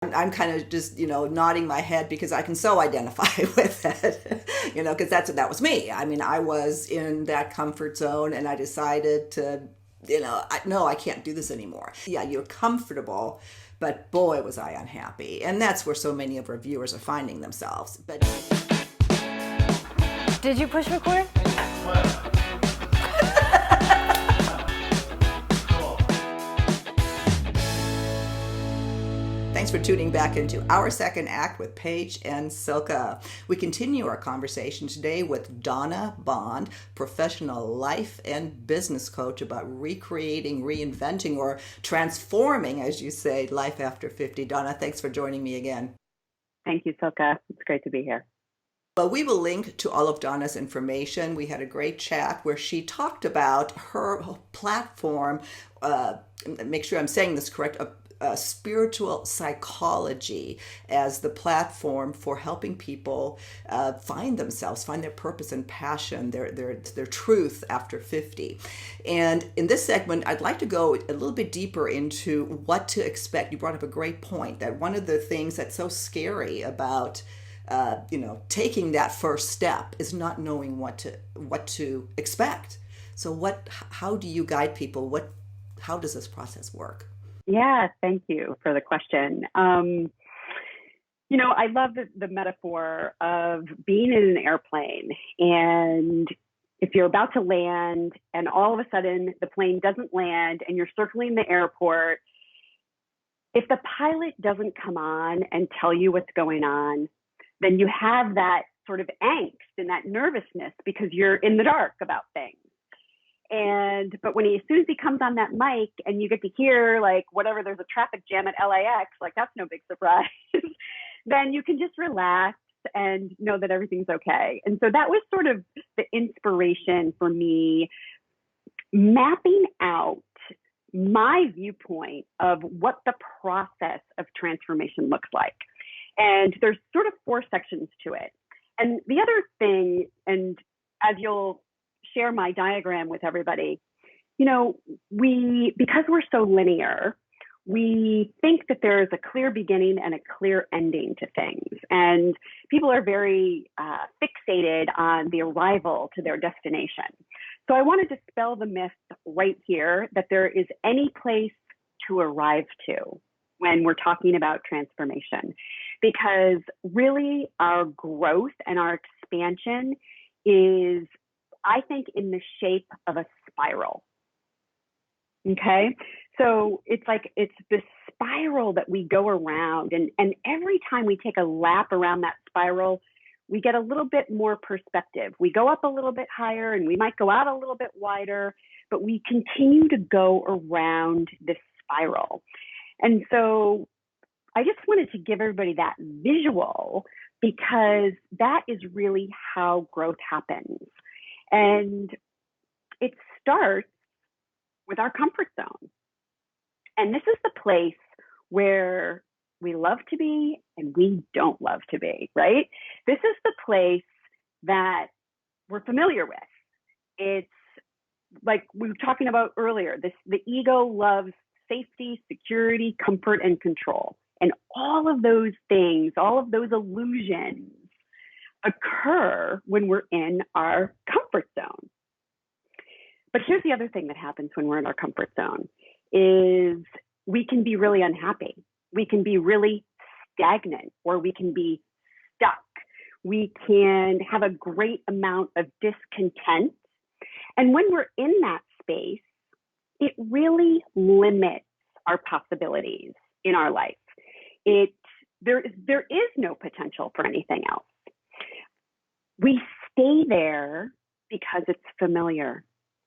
I'm kind of just, nodding my head because I can so identify with it, because that was me. I mean, I was in that comfort zone and I decided to, no, I can't do this anymore. Yeah, you're comfortable, but boy, was I unhappy. And that's where so many of our viewers are finding themselves. But Did you push record? thanks for tuning back into our second act with Paige and Silka. We continue our conversation today with Donna Bond, professional life and business coach, about recreating, reinventing, or transforming, as you say, life after 50. Donna, thanks for joining me again. Thank you, Silka. It's great to be here. Well, we will link to all of Donna's information. We had a great chat where she talked about her platform. Make sure I'm saying this correct. Spiritual psychology as the platform for helping people find themselves, find their purpose and passion, their truth after 50. And in this segment, I'd like to go a little bit deeper into what to expect. You brought up a great point that one of the things that's so scary about taking that first step is not knowing what to expect. So how do you guide people? How does this process work? Yeah, thank you for the question. I love the metaphor of being in an airplane, and if you're about to land and all of a sudden the plane doesn't land and you're circling the airport, if the pilot doesn't come on and tell you what's going on, then you have that sort of angst and that nervousness because you're in the dark about things. But as soon as he comes on that mic and you get to hear like whatever, there's a traffic jam at LAX, like that's no big surprise, then you can just relax and know that everything's okay. And so that was sort of the inspiration for me, mapping out my viewpoint of what the process of transformation looks like. And there's sort of 4 sections to it. And the other thing, and as you'll share my diagram with everybody, because we're so linear, we think that there is a clear beginning and a clear ending to things. And people are very fixated on the arrival to their destination. So I want to dispel the myth right here that there is any place to arrive to when we're talking about transformation, because really our growth and our expansion is, I think, in the shape of a spiral. Okay. So it's this spiral that we go around, and every time we take a lap around that spiral, we get a little bit more perspective. We go up a little bit higher and we might go out a little bit wider, but we continue to go around this spiral. And so I just wanted to give everybody that visual because that is really how growth happens. And it starts with our comfort zone. And this is the place where we love to be and we don't love to be, right? This is the place that we're familiar with. It's like we were talking about earlier, the ego loves safety, security, comfort, and control. And all of those things, all of those illusions occur when we're in our comfort zone. But here's the other thing that happens when we're in our comfort zone is we can be really unhappy. We can be really stagnant, or we can be stuck. We can have a great amount of discontent. And when we're in that space, it really limits our possibilities in our life. There is no potential for anything else. We stay there because it's familiar,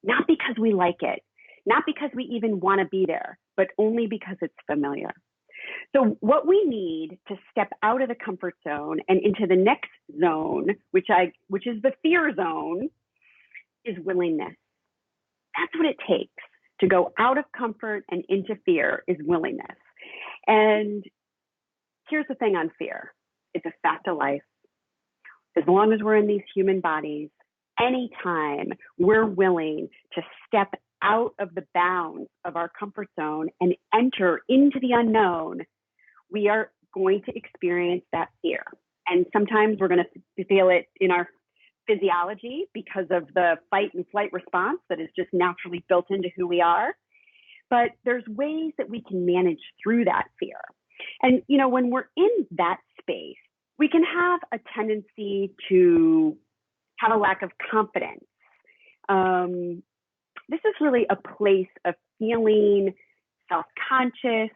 not because we like it, not because we even want to be there, but only because it's familiar. So what we need to step out of the comfort zone and into the next zone, which is the fear zone, is willingness. That's what it takes to go out of comfort and into fear, is willingness. And here's the thing on fear. It's a fact of life. As long as we're in these human bodies, anytime we're willing to step out of the bounds of our comfort zone and enter into the unknown, we are going to experience that fear. And sometimes we're going to feel it in our physiology because of the fight and flight response that is just naturally built into who we are. But there's ways that we can manage through that fear. And, when we're in that space, we can have a tendency to have a lack of confidence. This is really a place of feeling self-conscious.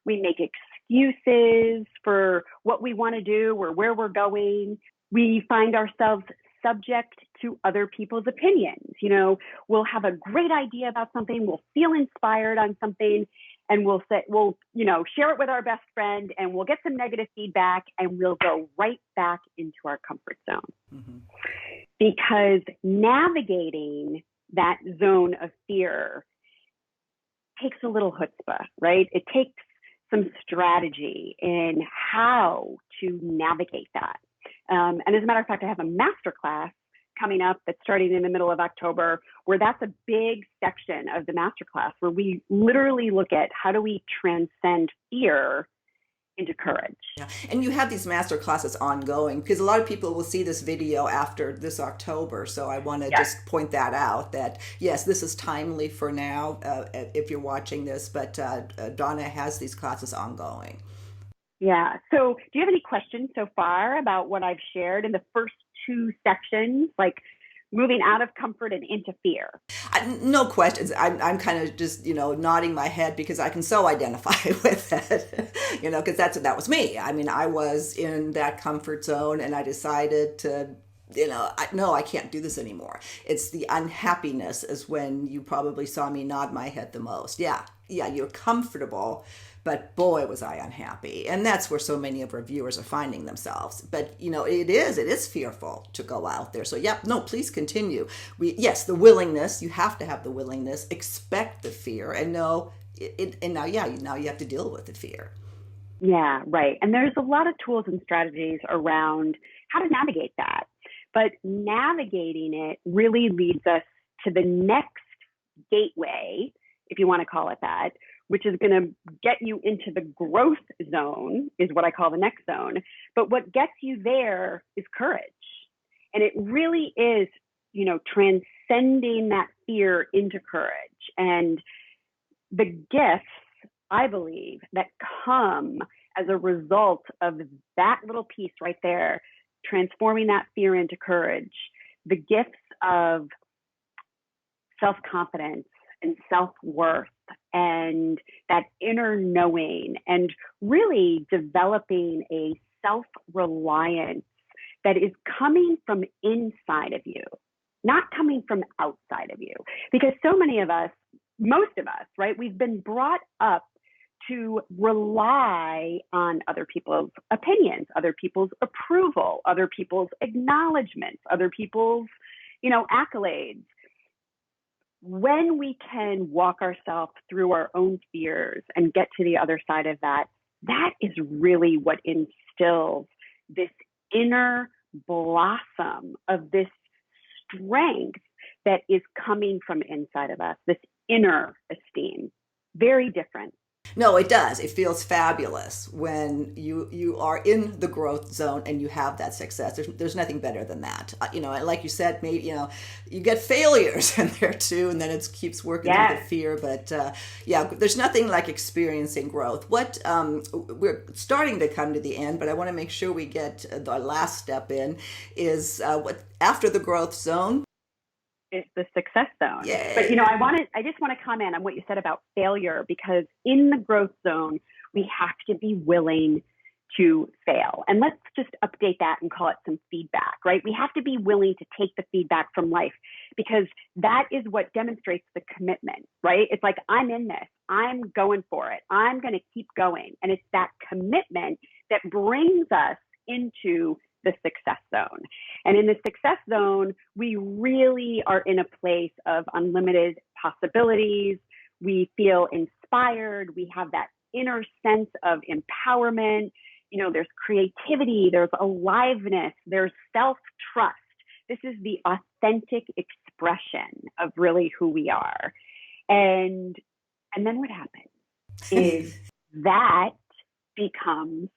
We make excuses for what we want to do or where we're going. We find ourselves subject to other people's opinions. We'll have a great idea about something, we'll feel inspired on something, and we'll share it with our best friend, and we'll get some negative feedback, and we'll go right back into our comfort zone. Mm-hmm. Because navigating that zone of fear takes a little chutzpah, right? It takes some strategy in how to navigate that. And as a matter of fact, I have a masterclass coming up that's starting in the middle of October, where that's a big section of the masterclass, where we literally look at how do we transcend fear into courage. Yeah. And you have these master classes ongoing, because a lot of people will see this video after this October. So I want to just point that out, that yes, this is timely for now if you're watching this, but Donna has these classes ongoing. Yeah. So do you have any questions so far about what I've shared in the first two sections, like moving out of comfort and into fear? No questions. I'm kind of just, nodding my head, because I can so identify with it, because that was me. I mean, I was in that comfort zone, and I decided to, I can't do this anymore. It's the unhappiness is when you probably saw me nod my head the most. Yeah, you're comfortable, but boy, was I unhappy. And that's where so many of our viewers are finding themselves. But, it is fearful to go out there. So, please continue. The willingness, you have to have the willingness, expect the fear, and know it. And now you have to deal with the fear. Yeah, right. And there's a lot of tools and strategies around how to navigate that. But navigating it really leads us to the next gateway, if you want to call it that, which is going to get you into the growth zone, is what I call the next zone. But what gets you there is courage. And it really is, transcending that fear into courage. And the gifts, I believe, that come as a result of that little piece right there, transforming that fear into courage, the gifts of self-confidence and self-worth and that inner knowing, and really developing a self-reliance that is coming from inside of you, not coming from outside of you. Because so many of us, most of us, right, we've been brought up to rely on other people's opinions, other people's approval, other people's acknowledgments, other people's, accolades. When we can walk ourselves through our own fears and get to the other side of that, that is really what instills this inner blossom of this strength that is coming from inside of us, this inner esteem. Very different. No, it does. It feels fabulous when you are in the growth zone and you have that success. There's nothing better than that. Like you said, maybe, you get failures in there too, and then it keeps working through the fear. But there's nothing like experiencing growth. What we're starting to come to the end, but I want to make sure we get the last step in is what after the growth zone. It's the success zone. Yay. But I just want to comment on what you said about failure, because in the growth zone, we have to be willing to fail. And let's just update that and call it some feedback, right? We have to be willing to take the feedback from life, because that is what demonstrates the commitment, right? It's like, I'm in this, I'm going for it, I'm going to keep going. And it's that commitment that brings us into the success zone. And in the success zone, we really are in a place of unlimited possibilities. We feel inspired. We have that inner sense of empowerment. There's creativity, there's aliveness, there's self-trust. This is the authentic expression of really who we are. And then what happens is that becomes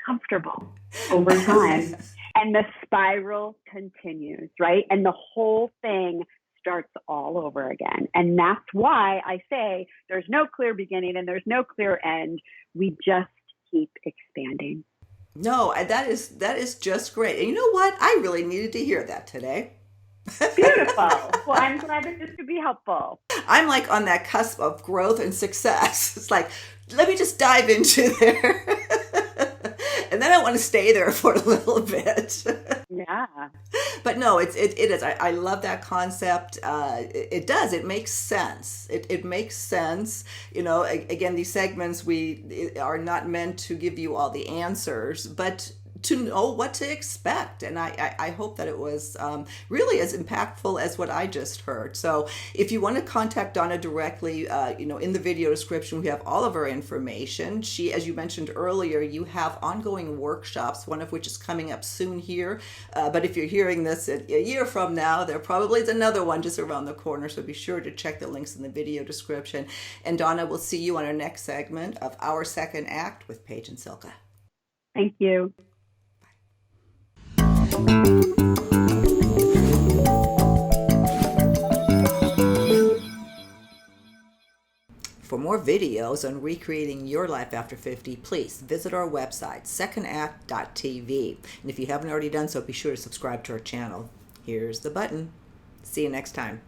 comfortable over time. And the spiral continues, right? And the whole thing starts all over again. And that's why I say there's no clear beginning and there's no clear end. We just keep expanding. No, that is just great. And you know what? I really needed to hear that today. Beautiful. Well, I'm glad that this could be helpful. I'm like on that cusp of growth and success. It's like, let me just dive into there. And then I want to stay there for a little bit. Yeah. But no, it is. I love that concept. It does. It makes sense. It makes sense. You know, again, these segments, we are not meant to give you all the answers, but to know what to expect. And I hope that it was really as impactful as what I just heard. So if you want to contact Donna directly, in the video description, we have all of her information. She, as you mentioned earlier, you have ongoing workshops, one of which is coming up soon here. But if you're hearing this a year from now, there probably is another one just around the corner. So be sure to check the links in the video description. And Donna, we'll see you on our next segment of Our Second Act with Paige and Silka. Thank you. For more videos on recreating your life after 50, please visit our website, secondact.tv. And if you haven't already done so, be sure to subscribe to our channel. Here's the button. See you next time.